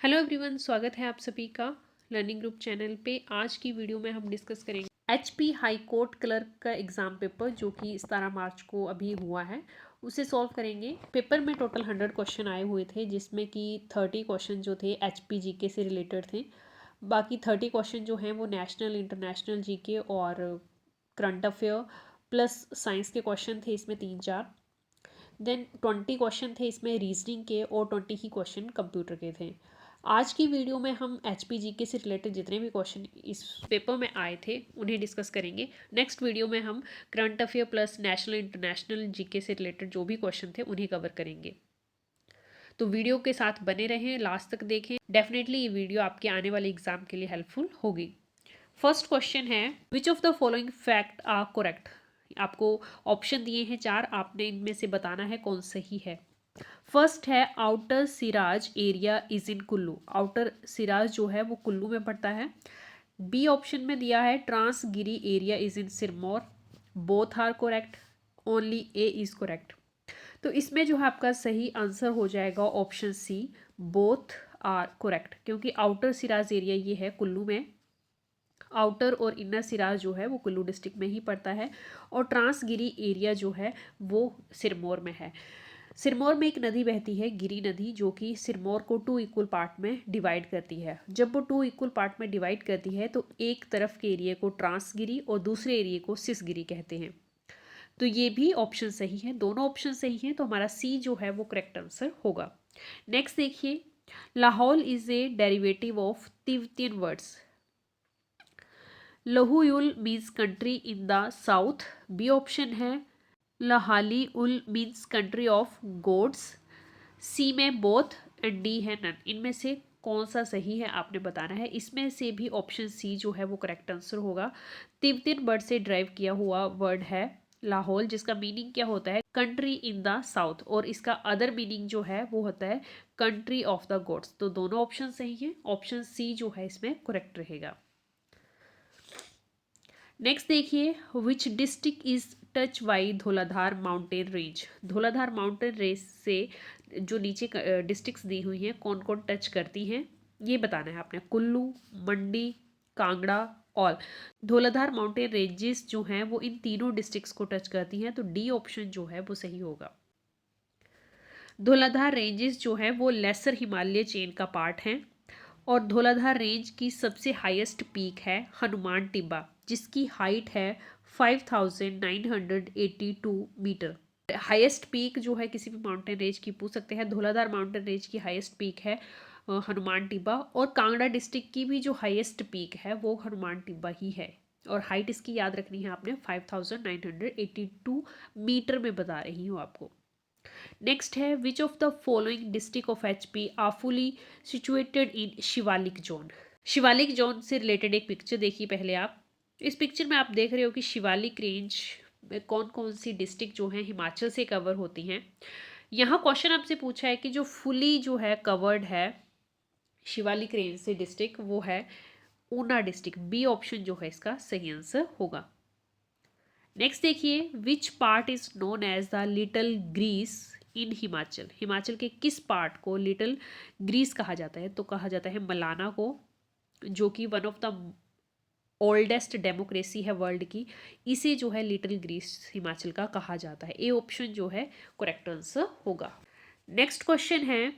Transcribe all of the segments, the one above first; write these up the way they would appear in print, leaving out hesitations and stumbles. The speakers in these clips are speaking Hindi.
हेलो एवरीवन, स्वागत है आप सभी का लर्निंग ग्रुप चैनल पे। आज की वीडियो में हम डिस्कस करेंगे एचपी हाई कोर्ट क्लर्क का एग्ज़ाम पेपर जो कि 17 मार्च को अभी हुआ है, उसे सॉल्व करेंगे। पेपर में टोटल 100 क्वेश्चन आए हुए थे, जिसमें कि 30 क्वेश्चन जो थे एचपी जीके से रिलेटेड थे। बाकी 30 क्वेश्चन जो हैं वो नेशनल इंटरनेशनल जीके और करंट अफेयर प्लस साइंस के क्वेश्चन थे इसमें 3-4। देन 20 क्वेश्चन थे इसमें रीजनिंग के और 20 ही क्वेश्चन कंप्यूटर के थे। आज की वीडियो में हम एचपीजीके से रिलेटेड जितने भी क्वेश्चन इस पेपर में आए थे उन्हें डिस्कस करेंगे। नेक्स्ट वीडियो में हम current affair plus national international GK से रिलेटेड जो भी क्वेश्चन थे उन्हें कवर करेंगे। तो वीडियो के साथ बने रहें, लास्ट तक देखें। डेफिनेटली ये वीडियो आपके आने वाले एग्जाम के लिए हेल्पफुल होगी। फर्स्ट क्वेश्चन है, which of the following fact are correct. आपको ऑप्शन दिए हैं 4, आपने इनमें से बताना है कौन सही है। फर्स्ट है outer Seraj area is in Kullu. Outer Siraj जो है वो कुल्लू में पड़ता है। बी ऑप्शन में दिया है Transgiri area is in Sirmaur. Both are correct, only A is correct. तो इसमें जो है आपका सही आंसर हो जाएगा option C, both are correct, क्योंकि आउटर सिराज एरिया ये है कुल्लू में। आउटर और इनर सिराज जो है वो कुल्लू डिस्ट्रिक्ट में ही पड़ता है, और ट्रांसगिरी एरिया जो है वो सिरमौर में है। सिरमौर में एक नदी बहती है, गिरी नदी, जो कि सिरमौर को 2 इक्वल पार्ट में डिवाइड करती है। जब वो 2 इक्वल पार्ट में डिवाइड करती है तो एक तरफ के एरिया को ट्रांसगिरी और दूसरे एरिया को सिसगिरी कहते हैं। तो ये भी ऑप्शन सही है, दोनों ऑप्शन सही हैं, तो हमारा सी जो है वो करेक्ट आंसर होगा। नेक्स्ट देखिए, Lahaul is a derivative of Tibetan words. Lahuyul means country in the south. B option है Lahali ul means country of gods. C में बोथ एंड डी है नन। इनमें से कौन सा सही है आपने बताना है। इसमें से भी ऑप्शन सी जो है वो करेक्ट आंसर होगा। तिब्बतियन वर्ड से ड्राइव किया हुआ वर्ड है लाहौल, जिसका मीनिंग क्या होता है, कंट्री इन द साउथ, और इसका अदर मीनिंग जो है वो होता है कंट्री ऑफ द गोड्स। तो दोनों ऑप्शन सही हैं, ऑप्शन सी जो है इसमें करेक्ट रहेगा। नेक्स्ट देखिए, which district is touch by Dhauladhar mountain range. Dhauladhar mountain range से जो नीचे डिस्ट्रिक्ट्स दी हुई हैं कौन कौन टच करती हैं ये बताना है आपने। Kullu, Mandi, Kangra, all. Dhauladhar mountain ranges जो हैं वो इन तीनों डिस्ट्रिक्ट्स को टच करती हैं, तो डी ऑप्शन जो है वो सही होगा। धौलाधार रेंजेस जो है वो लेसर हिमालय चेन का पार्ट है, और धौलाधार रेंज की सबसे हाईएस्ट पीक है हनुमान टिब्बा, जिसकी हाइट है 5982 मीटर। हाईएस्ट पीक जो है किसी भी माउंटेन रेंज की पूछ सकते हैं, धौलाधार माउंटेन रेंज की हाईएस्ट पीक है हनुमान टिब्बा, और कांगड़ा डिस्ट्रिक्ट की भी जो हाईएस्ट पीक है वो हनुमान टिब्बा ही है, और हाइट इसकी याद रखनी है आपने, 5982 मीटर में बता रही हूँ आपको। नेक्स्ट है, which of the following district of HP are fully situated in Shivalik zone. Shivalik zone से रिलेटेड एक पिक्चर देखिए पहले आप। इस पिक्चर में आप देख रहे हो कि शिवालिक रेंज में कौन कौन सी डिस्ट्रिक्ट जो है हिमाचल से कवर होती हैं। यहाँ क्वेश्चन आपसे पूछा है कि जो फुली जो है कवर्ड है शिवालिक रेंज से डिस्ट्रिक्ट वो है ऊना डिस्ट्रिक्ट। बी ऑप्शन जो है इसका सही आंसर होगा। नेक्स्ट देखिए, which part is known as the little Greece in Himachal. Himachal के किस पार्ट को लिटिल ग्रीस कहा जाता है, तो कहा जाता है मलाना को, जो कि one of the oldest democracy है वर्ल्ड की। इसे जो है लिटिल ग्रीस हिमाचल का कहा जाता है। ए ऑप्शन जो है करेक्ट आंसर होगा। नेक्स्ट क्वेश्चन है,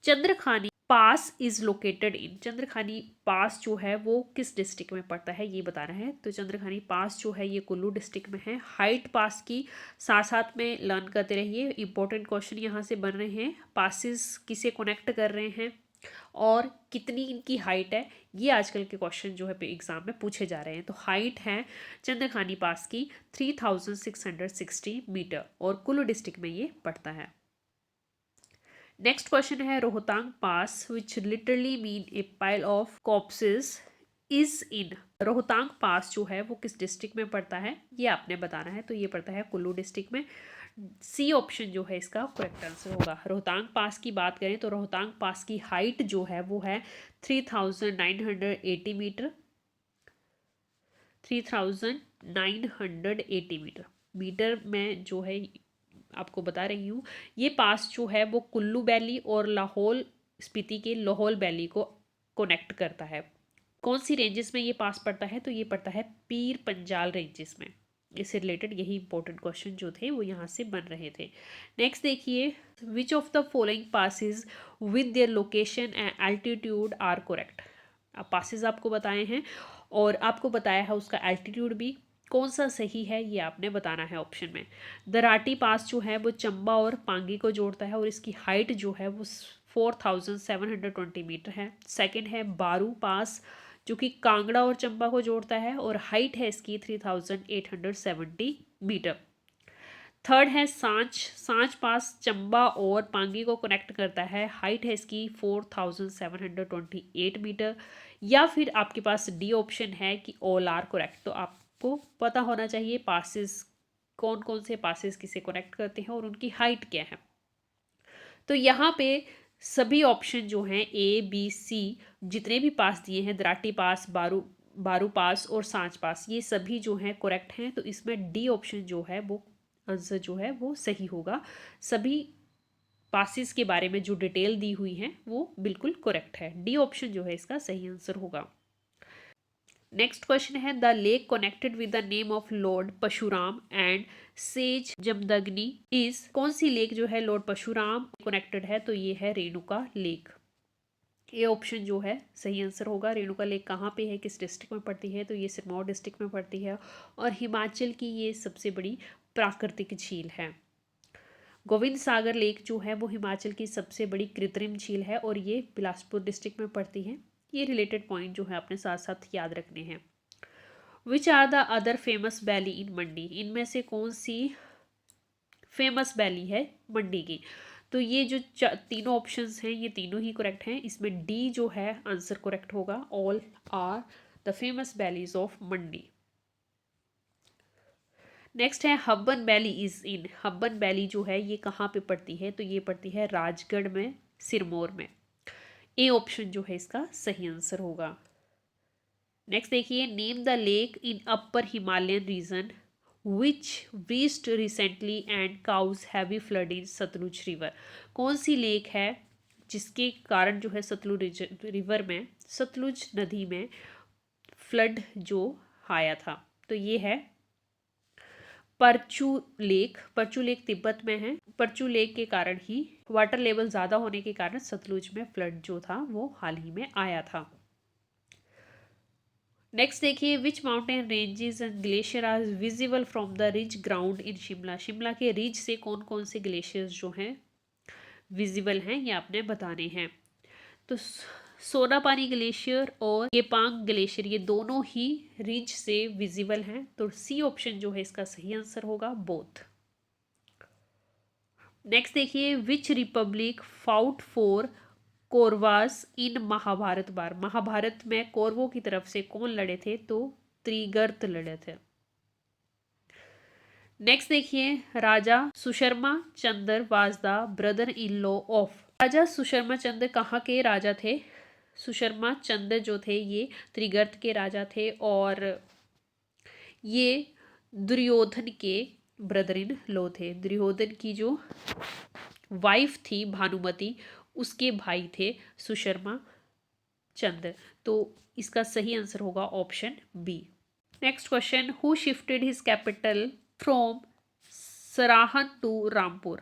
चंद्रखानी पास इज लोकेटेड इन। चंद्रखानी पास जो है वो किस डिस्ट्रिक्ट में पड़ता है ये बताना है। तो चंद्रखानी पास जो है ये कुल्लू डिस्ट्रिक्ट में है। हाइट पास की साथ साथ में लर्न करते रहिए, इंपॉर्टेंट क्वेश्चन यहाँ से बन रहे हैं। पासिस किसे कनेक्ट कर रहे हैं और कितनी इनकी हाइट है, ये आजकल के क्वेश्चन जो है एग्जाम में पूछे जा रहे हैं। तो हाइट है चंद्रखानी पास की 3660 मीटर, और कुल्लू डिस्ट्रिक्ट में ये पड़ता है। नेक्स्ट क्वेश्चन है, Rohtang pass which literally mean a pile of corpses is in. Rohtang pass जो है वो किस डिस्ट्रिक्ट में पड़ता है ये आपने बताना है। तो ये पड़ता है कुल्लू डिस्ट्रिक्ट में। सी ऑप्शन जो है इसका करेक्ट आंसर होगा। रोहतांग पास की बात करें तो रोहतांग पास की हाइट जो है वो है 3980 मीटर। 3980 मीटर। मीटर में जो है आपको बता रही हूँ, ये पास जो है वो कुल्लू वैली और लाहौल स्पीति के लाहौल वैली को कनेक्ट करता है। कौन सी रेंजेस में ये पास पड़ता है, तो ये पड़ता है पीर पंजाल रेंजेस में। इससे रिलेटेड यही इंपॉर्टेंट क्वेश्चन जो थे वो यहाँ से बन रहे थे। नेक्स्ट देखिए, which of the following passes with their location and altitude are correct. अब पासिस आपको बताए हैं और आपको बताया है उसका एल्टीट्यूड भी, कौन सा सही है ये आपने बताना है ऑप्शन में। दराटी पास जो है वो चंबा और पांगी को जोड़ता है और इसकी हाइट जो है वो 4720 मीटर है। सेकंड है बारू पास जो कि कांगड़ा और चंबा को जोड़ता है और हाइट है इसकी 3870 मीटर। थर्ड है सांच, सांच पास चंबा और पांगी को कनेक्ट करता है, हाइट है इसकी 4728 मीटर। या फिर आपके पास डी ऑप्शन है कि ऑल आर करेक्ट। तो आपको पता होना चाहिए पासिस कौन कौन से पासिस किसे कनेक्ट करते हैं और उनकी हाइट क्या है। तो यहाँ पे सभी ऑप्शन जो हैं ए बी सी जितने भी पास दिए हैं, दराटी पास, बारू पास और सांच पास, ये सभी जो हैं करेक्ट हैं। तो इसमें डी ऑप्शन जो है वो आंसर जो है वो सही होगा। सभी पासिस के बारे में जो डिटेल दी हुई है वो बिल्कुल करेक्ट है। डी ऑप्शन जो है इसका सही आंसर होगा। नेक्स्ट क्वेश्चन है, the lake connected with the name of Lord Parshuram and sage Jamdagni is. कौन सी लेक जो है लॉर्ड परशुराम कनेक्टेड है, तो ये है रेणुका लेक। ये ऑप्शन जो है सही आंसर होगा। रेणुका लेक कहाँ पे है, किस डिस्ट्रिक्ट में पड़ती है, तो ये सिरमौर डिस्ट्रिक्ट में पड़ती है और हिमाचल की ये सबसे बड़ी प्राकृतिक झील है। गोविंद सागर लेक जो है वो हिमाचल की सबसे बड़ी कृत्रिम झील है और ये बिलासपुर डिस्ट्रिक्ट में पड़ती है। ये रिलेटेड पॉइंट जो है अपने साथ साथ याद रखने हैं। Which are the other famous valley in Mandi, इनमें से कौन सी फेमस वैली है मंडी की। तो ये जो तीनों ऑप्शंस हैं ये तीनों ही करेक्ट हैं। इसमें डी जो है आंसर करेक्ट होगा, all are the famous valleys of Mandi. Next है Habban valley is in. Habban valley जो है ये कहाँ पे पड़ती है, तो ये पड़ती है राजगढ़ में, सिरमौर में। ए ऑप्शन जो है इसका सही आंसर होगा। नेक्स्ट देखिए, name the lake in upper Himalayan region which reached recently and cause heavy flood in Sutlej river. कौन सी लेक है जिसके कारण जो है सतलुज रिवर में, सतलुज नदी में फ्लड जो आया था, तो ये है परचू लेक। परचू लेक तिब्बत में है। परचू लेक के कारण ही वाटर लेवल ज़्यादा होने के कारण सतलुज में फ्लड जो था वो हाल ही में आया था। नेक्स्ट देखिए, which mountain ranges and glacier are visible from the ridge ground in Shimla. Shimla के रिज से कौन कौन से ग्लेशियर्स जो हैं विजिबल हैं ये आपने बताने हैं। तो सोनापानी ग्लेशियर और केपांग ग्लेशियर ये दोनों ही रिज से विजिबल हैं। तो सी ऑप्शन जो है इसका सही आंसर होगा, बोथ। नेक्स्ट देखिए, विच रिपब्लिक फाउट फॉर कौरवास इन महाभारत बार। महाभारत में कौरवों की तरफ से कौन लड़े थे, तो त्रिगर्त लड़े थे। नेक्स्ट देखिए, Raja Susharma Chandra was the brother in law of. Raja Susharma Chandra कहाँ के राजा थे। सुशर्मा चंद्र जो थे ये त्रिगर्त के राजा थे और ये दुर्योधन के ब्रदर इन लॉ थे। दुर्योधन की जो वाइफ थी भानुमति उसके भाई थे सुशर्मा चंद्र। तो इसका सही आंसर होगा option B. Next question, who shifted his capital from Sarahan to Rampur.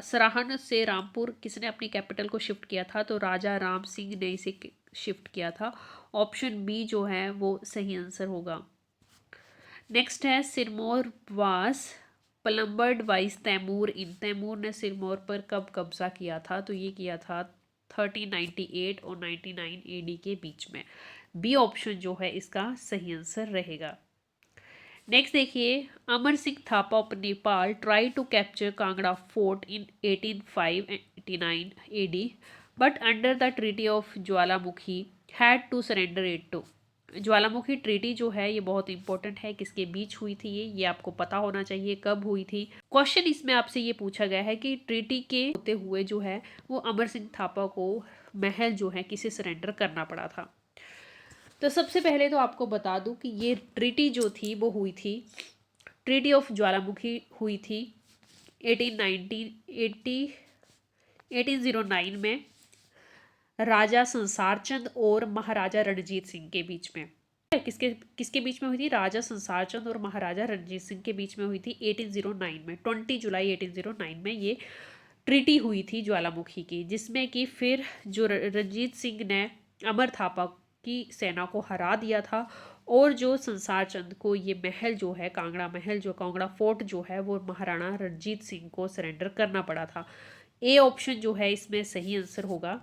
Sarahan से रामपुर किसने अपनी कैपिटल को शिफ्ट किया था, तो राजा राम सिंह ने इसे शिफ्ट किया था। ऑप्शन बी जो है वो सही आंसर होगा। नेक्स्ट है, सिरमौर वास प्लम्बर्ड वाइज तैमूर इन। तैमूर ने सिरमौर पर कब कब्जा किया था, तो ये किया था 1398 और 99 AD के बीच में। बी ऑप्शन जो है इसका सही आंसर रहेगा। नेक्स्ट देखिए, Amar Singh Thapa of Nepal try to capture Kangra fort in 1889 AD but under the treaty of Jwalamukhi had to surrender it to. Jwalamukhi treaty जो है ये बहुत इंपॉर्टेंट है, किसके बीच हुई थी ये आपको पता होना चाहिए, कब हुई थी। क्वेश्चन इसमें आपसे ये पूछा गया है कि ट्रीटी के होते हुए जो है वो अमर सिंह थापा को महल जो है किसे सरेंडर करना पड़ा था। तो सबसे पहले तो आपको बता दूं कि ये ट्रीटी जो थी वो हुई थी, ट्रीटी ऑफ ज्वालामुखी हुई थी 1809 में। राजा संसार चंद और महाराजा रणजीत सिंह के बीच में। किसके किसके बीच में हुई थी? राजा संसार चंद और महाराजा रणजीत सिंह के बीच में हुई थी 1809 में। 20 जुलाई 1809 में ये ट्रीटी हुई थी ज्वालामुखी की, जिसमें कि फिर जो रणजीत सिंह ने अमर थापा की सेना को हरा दिया था और जो संसार चंद को ये महल जो है, कांगड़ा महल, जो कांगड़ा फोर्ट जो है, वो महाराणा रणजीत सिंह को सरेंडर करना पड़ा था। ए ऑप्शन जो है इसमें सही आंसर होगा।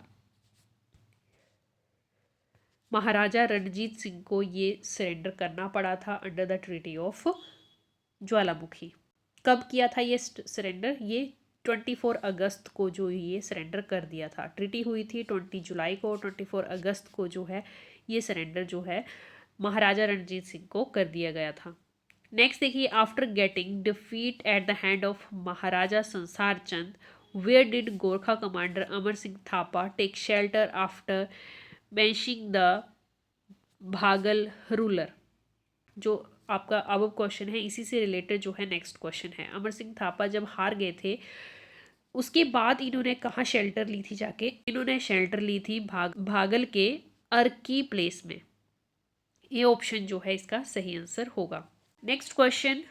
महाराजा रणजीत सिंह को ये सरेंडर करना पड़ा था अंडर द ट्रीटी ऑफ ज्वालामुखी। कब किया था ये सरेंडर? ये 24 अगस्त को जो ये सरेंडर कर दिया था। ट्रीटी हुई थी 20 जुलाई को, 24 अगस्त को जो है ये सरेंडर जो है महाराजा रणजीत सिंह को कर दिया गया था। नेक्स्ट देखिए, after getting defeat at the hand of Maharaja Sansar Chand, where did Gorkha commander Amar Singh Thapa take shelter after banishing the Bhagal ruler? जो आपका अब क्वेश्चन है इसी से रिलेटेड जो है नेक्स्ट क्वेश्चन है। अमर सिंह थापा जब हार गए थे उसके बाद इन्होंने कहाँ शेल्टर ली थी जाके? इन्होंने शेल्टर ली थी भागल के अर्की प्लेस में। ये ऑप्शन जो है इसका सही आंसर होगा। Next question,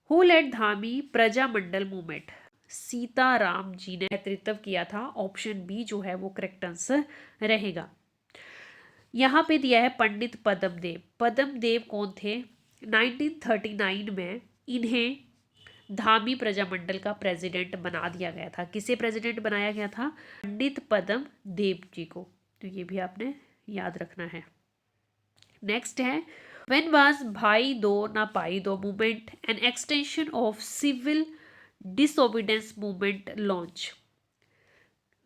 who led Dhami Prajamandal movement? Sitaram ji ने नेतृत्व किया था। ऑप्शन बी जो है वो करेक्ट आंसर रहेगा। यहाँ पे दिया है पंडित पद्मदेव। पद्मदेव कौन थे? 1939 में इन्हें धामी प्रजामंडल का प्रेसिडेंट बना दिया गया था। किसे प्रेसिडेंट बनाया गया था? पंडित पद्मदेव जी को। तो ये भी आपने याद रखना है। नेक्स्ट है, व्हेन वाज भाई दो ना पाई दो movement an extension of civil disobedience movement launch?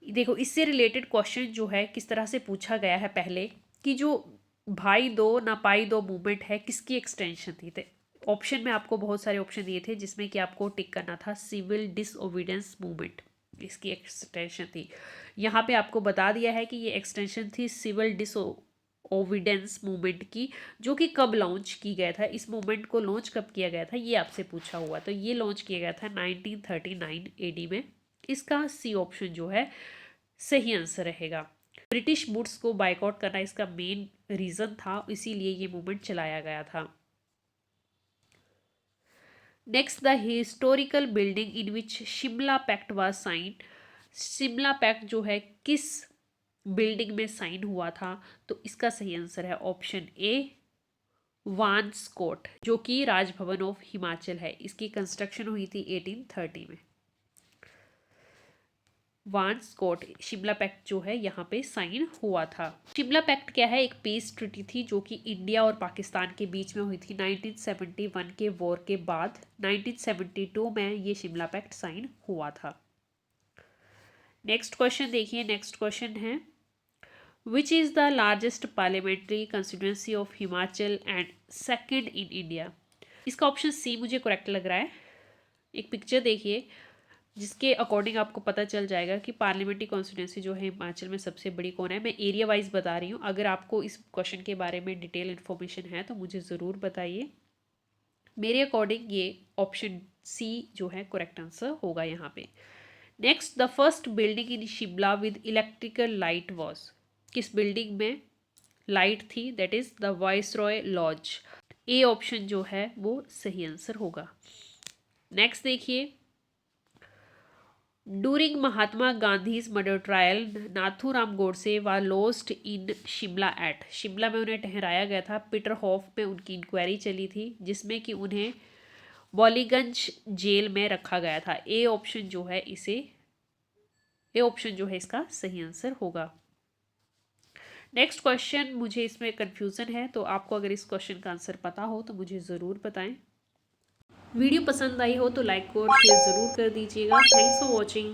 देखो, इससे रिलेटेड क्वेश्चन जो है किस तरह से पूछा गया है पहले, कि जो भाई दो ना पाई दो मूवमेंट है किसकी एक्सटेंशन थी? तो ऑप्शन में आपको बहुत सारे ऑप्शन दिए थे जिसमें कि आपको टिक करना था सिविल डिसओबीडेंस मूवमेंट, इसकी एक्सटेंशन थी। यहाँ पे आपको बता दिया है कि ये एक्सटेंशन थी सिविल डिसओबीडेंस मूवमेंट की, जो कि कब लॉन्च की गया था? इस मूवमेंट को लॉन्च कब किया गया था ये आपसे पूछा हुआ। तो ये लॉन्च किया गया था 1939 AD में। इसका सी ऑप्शन जो है सही आंसर रहेगा। ब्रिटिश गुड्स को बाइकआउट करना इसका मेन रीजन था, इसीलिए ये मूवमेंट चलाया गया था। Next, the historical building in which Shimla pact was signed? Shimla pact जो है किस बिल्डिंग में साइन हुआ था? तो इसका सही आंसर है ऑप्शन ए, वांसकोट, जो कि राजभवन ऑफ हिमाचल है। इसकी कंस्ट्रक्शन हुई थी 1830 में। वांसकोट शिमला पैक्ट जो है यहाँ पे साइन हुआ था। शिमला पैक्ट क्या है? एक पीस ट्रीटी थी जो कि इंडिया और पाकिस्तान के बीच में हुई थी 1971 के वॉर के बाद। 1972 में ये शिमला पैक्ट साइन हुआ था। नेक्स्ट क्वेश्चन देखिए। नेक्स्ट क्वेश्चन है, which is the largest parliamentary constituency of Himachal and second in India? इसका ऑप्शन सी मुझे करेक्ट लग रहा है। एक पिक्चर देखिए जिसके अकॉर्डिंग आपको पता चल जाएगा कि पार्लियामेंट्री कॉन्स्टिट्यूंसी जो है हिमाचल में सबसे बड़ी कौन है। मैं एरिया वाइज बता रही हूँ। अगर आपको इस क्वेश्चन के बारे में डिटेल इन्फॉर्मेशन है तो मुझे ज़रूर बताइए। मेरे अकॉर्डिंग ये ऑप्शन सी जो है करेक्ट आंसर होगा यहाँ पे। Next, the first building in Shimla with electrical light was? किस बिल्डिंग में लाइट थी? That is the viceroy lodge. A option जो है वो सही आंसर होगा। नेक्स्ट देखिए, during Mahatma Gandhi's murder trial Nathuram Godse was lodged in Shimla at? Shimla में उन्हें ठहराया गया था। पीटर हॉफ में उनकी इंक्वायरी चली थी जिसमें कि उन्हें बॉलीगंज जेल में रखा गया था। ए ऑप्शन जो है इसका सही आंसर होगा। नेक्स्ट क्वेश्चन, मुझे इसमें कन्फ्यूज़न है तो आपको अगर इस क्वेश्चन का आंसर पता हो तो मुझे ज़रूर बताएं। वीडियो पसंद आई हो तो लाइक और शेयर ज़रूर कर दीजिएगा। Thanks for watching.